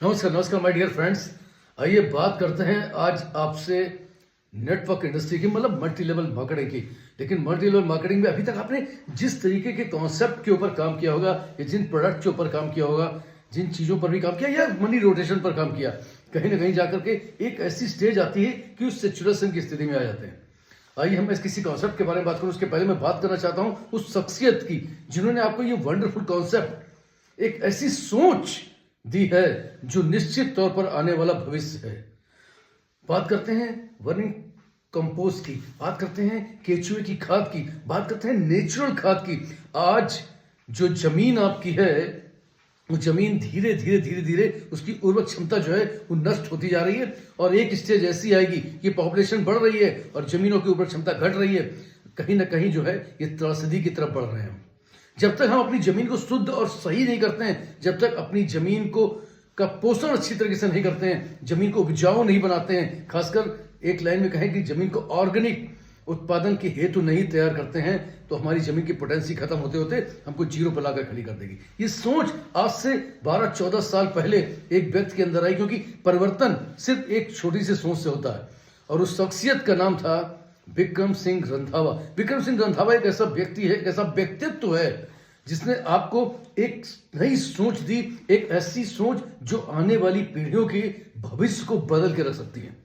नमस्कार नमस्कार my dear friends. आइए बात करते हैं आज आपसे नेटवर्क इंडस्ट्री की, मतलब मल्टी लेवल मार्केटिंग की। लेकिन मल्टी लेवल मार्केटिंग में अभी तक आपने जिस तरीके के कॉन्सेप्ट के ऊपर काम किया होगा या जिन प्रोडक्ट के ऊपर काम किया होगा, जिन चीज़ों पर भी काम किया या मनी रोटेशन पर काम किया, कहीं ना कहीं जाकर के एक ऐसी स्टेज आती है कि उस सिचुएशन की स्थिति में आ जाते हैं। आइए हम इस किसी कॉन्सेप्ट के बारे में बात करूं। उसके पहले मैं बात करना चाहता हूं उस शख्सियत की जिन्होंने आपको ये वंडरफुल कॉन्सेप्ट, एक ऐसी सोच दी है जो निश्चित तौर पर आने वाला भविष्य है। बात करते हैं वर्मी कंपोस्ट की, बात करते हैं केचुए की खाद की, बात करते हैं नेचुरल खाद की। आज जो जमीन आपकी है, वो जमीन धीरे धीरे धीरे धीरे उसकी उर्वरक क्षमता जो है वो नष्ट होती जा रही है और एक स्टेज ऐसी आएगी कि पॉपुलेशन बढ़ रही है और जमीनों की उर्वरक क्षमता घट रही है। कहीं ना कहीं जो है ये त्रासदी की तरफ बढ़ रहे हैं। जब तक हम अपनी जमीन को शुद्ध और सही नहीं करते हैं, जब तक अपनी जमीन को का पोषण अच्छी तरीके से नहीं करते हैं, जमीन को उपजाऊ नहीं बनाते हैं, खासकर एक लाइन में कहें कि जमीन को ऑर्गेनिक उत्पादन के हेतु नहीं तैयार करते हैं, तो हमारी जमीन की पोटेंसी खत्म होते होते हमको जीरो पर लाकर खड़ी कर देगी। ये सोच आज से 12-14 साल पहले एक व्यक्ति के अंदर आई, क्योंकि परिवर्तन सिर्फ एक छोटी सी सोच से होता है। और उस शख्सियत का नाम था विक्रम सिंह रंधावा। विक्रम सिंह रंधावा एक ऐसा व्यक्ति है, एक ऐसा व्यक्तित्व है जिसने आपको एक नई सोच दी, एक ऐसी सोच जो आने वाली पीढ़ियों के भविष्य को बदल के रख सकती है।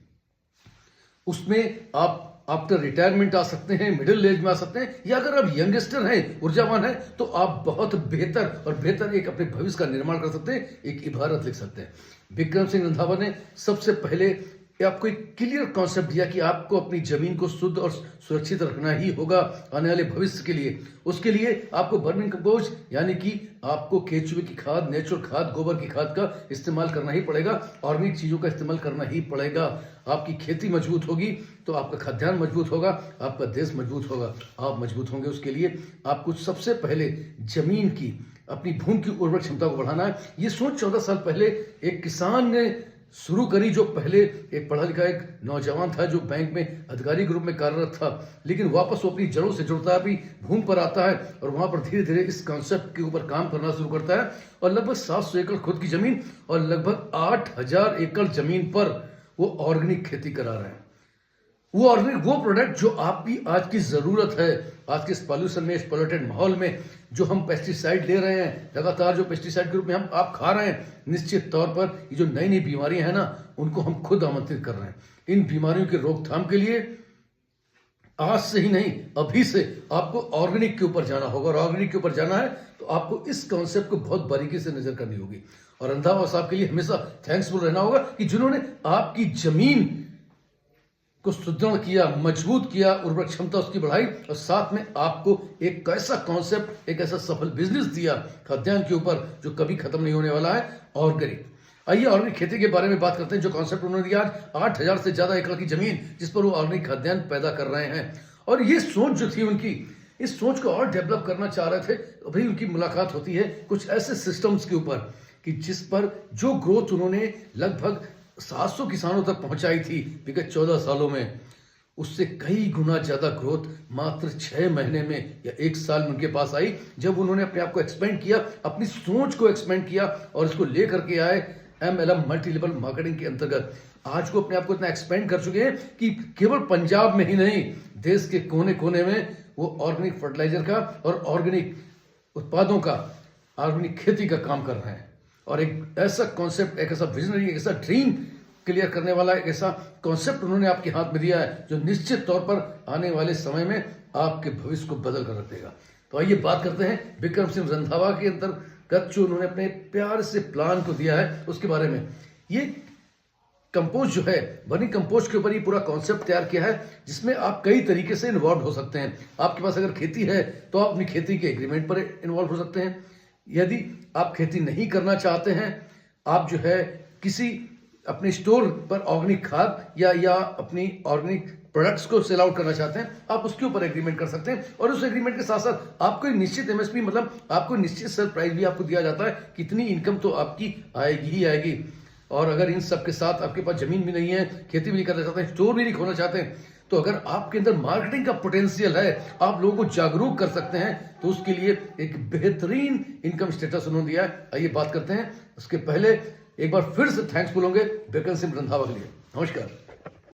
उसमें आप आफ्टर रिटायरमेंट आ सकते हैं, मिडिल एज में आ सकते हैं, या अगर आप यंगस्टर हैं, ऊर्जावान हैं, तो आप बहुत बेहतर एक अपने भविष्य का निर्माण कर सकते हैं, एक इबारत लिख सकते हैं। विक्रम सिंह रंधावा ने सबसे पहले आपको एक क्लियर कॉन्सेप्ट दिया कि आपको अपनी जमीन को शुद्ध और सुरक्षित रखना ही होगा आने वाले भविष्य के लिए। उसके लिए आपको वर्मी कंपोस्ट यानी कि आपको केचुए की खाद, नेचुरल खाद, गोबर की खाद का इस्तेमाल करना ही पड़ेगा, ऑर्गेनिक चीज़ों का इस्तेमाल करना ही पड़ेगा। आपकी खेती मजबूत होगी तो आपका खाद्यान्न मजबूत होगा, आपका देश मजबूत होगा, आप मजबूत होंगे। उसके लिए आपको सबसे पहले जमीन की, अपनी भूमि की उर्वरक क्षमता को बढ़ाना है। ये सोच 14 साल पहले एक किसान ने शुरू करी, जो पहले एक पढ़ा लिखा एक नौजवान था जो बैंक में अधिकारी ग्रुप में कार्यरत था, लेकिन वापस वो अपनी जड़ों से जुड़ता है, अपनी भूमि पर आता है और वहां पर धीरे धीरे इस कॉन्सेप्ट के ऊपर काम करना शुरू करता है। और लगभग 700 एकड़ खुद की जमीन और लगभग 8000 एकड़ जमीन पर वो ऑर्गेनिक खेती करा रहे हैं। वो ऑर्गेनिक, वो प्रोडक्ट जो आपकी आज की जरूरत है। आज के इस पॉल्यूशन में, इस पोल्यूटेड माहौल में जो हम पेस्टिसाइड ले रहे हैं, लगातार जो पेस्टिसाइड के रूप में हम आप खा रहे हैं, निश्चित तौर पर ये जो नई नई बीमारियां हैं ना, उनको हम खुद आमंत्रित कर रहे हैं। इन बीमारियों के रोकथाम के लिए आज से ही नहीं, अभी से आपको ऑर्गेनिक के ऊपर जाना होगा। और ऑर्गेनिक के ऊपर जाना है तो आपको इस कॉन्सेप्ट को बहुत बारीकी से नजर करनी होगी। और रंधावा साहब के लिए हमेशा थैंक्सफुल रहना होगा कि जिन्होंने आपकी जमीन को सुदृढ़ किया, मजबूत किया, उर्वरक क्षमता उसकी बढ़ाई और साथ में आपको एक ऐसा कॉन्सेप्ट, एक ऐसा सफल बिजनेस दिया खाद्यान्न के ऊपर जो कभी खत्म नहीं होने वाला है, ऑर्गेनिक। आइए ऑर्गेनिक खेती के बारे में बात करते हैं। जो कॉन्सेप्ट उन्होंने दिया, आज 8000 से ज्यादा एकड़ की जमीन जिस पर वो ऑर्गेनिक खाद्यान्न पैदा कर रहे हैं। और ये सोच जो थी उनकी, इस सोच को और डेवलप करना चाह रहे थे। अभी उनकी मुलाकात होती है कुछ ऐसे सिस्टम्स के ऊपर कि जिस पर जो ग्रोथ उन्होंने लगभग 700 किसानों तक पहुंचाई थी विगत 14 सालों में, उससे कई गुना ज्यादा ग्रोथ मात्र 6 महीने में या 1 साल में उनके पास आई, जब उन्होंने अपने आप को एक्सपेंड किया, अपनी सोच को एक्सपेंड किया और इसको लेकर के आए MLM मल्टी लेवल मार्केटिंग के अंतर्गत। आज को अपने आप को इतना एक्सपेंड कर चुके हैं कि केवल पंजाब में ही नहीं, देश के कोने कोने में वो ऑर्गेनिक फर्टिलाइजर का और ऑर्गेनिक उत्पादों का, ऑर्गेनिक खेती का काम कर रहे हैं। और एक ऐसा कॉन्सेप्ट, एक ऐसा विजनरी, एक ऐसा ड्रीम क्लियर करने वाला एक ऐसा कॉन्सेप्ट उन्होंने आपके हाथ में दिया है जो निश्चित तौर पर आने वाले समय में आपके भविष्य को बदल कर रख देगा। तो आइए बात करते हैं विक्रम सिंह रंधावा के अंतर्गत जो उन्होंने अपने प्यार से प्लान को दिया है उसके बारे में। ये कंपोस्ट जो है, वर्मी कंपोस्ट के ऊपर ये पूरा कॉन्सेप्ट तैयार किया है, जिसमें आप कई तरीके से इन्वॉल्व हो सकते हैं। आपके पास अगर खेती है तो आप अपनी खेती के एग्रीमेंट पर इन्वॉल्व हो सकते हैं। यदि आप खेती नहीं करना चाहते हैं, आप जो है किसी अपने स्टोर पर ऑर्गेनिक खाद या अपनी ऑर्गेनिक प्रोडक्ट्स को सेल आउट करना चाहते हैं, आप उसके ऊपर एग्रीमेंट कर सकते हैं। और उस एग्रीमेंट के साथ साथ आपको एक निश्चित MSP, मतलब आपको निश्चित सेल प्राइस भी आपको दिया जाता है, कितनी इनकम तो आपकी आएगी ही आएगी। और अगर इन सब के साथ आपके पास जमीन भी नहीं है, खेती भी नहीं करना चाहते हैं, स्टोर भी नहीं खोलना चाहते हैं, तो अगर आपके अंदर मार्केटिंग का पोटेंशियल है, आप लोगों को जागरूक कर सकते हैं, तो उसके लिए एक बेहतरीन इनकम स्टेटस उन्होंने दिया है। आइए बात करते हैं। उसके पहले एक बार फिर से थैंक्सफुल होंगे बिक्रम सिंह रंधावा के लिए। नमस्कार।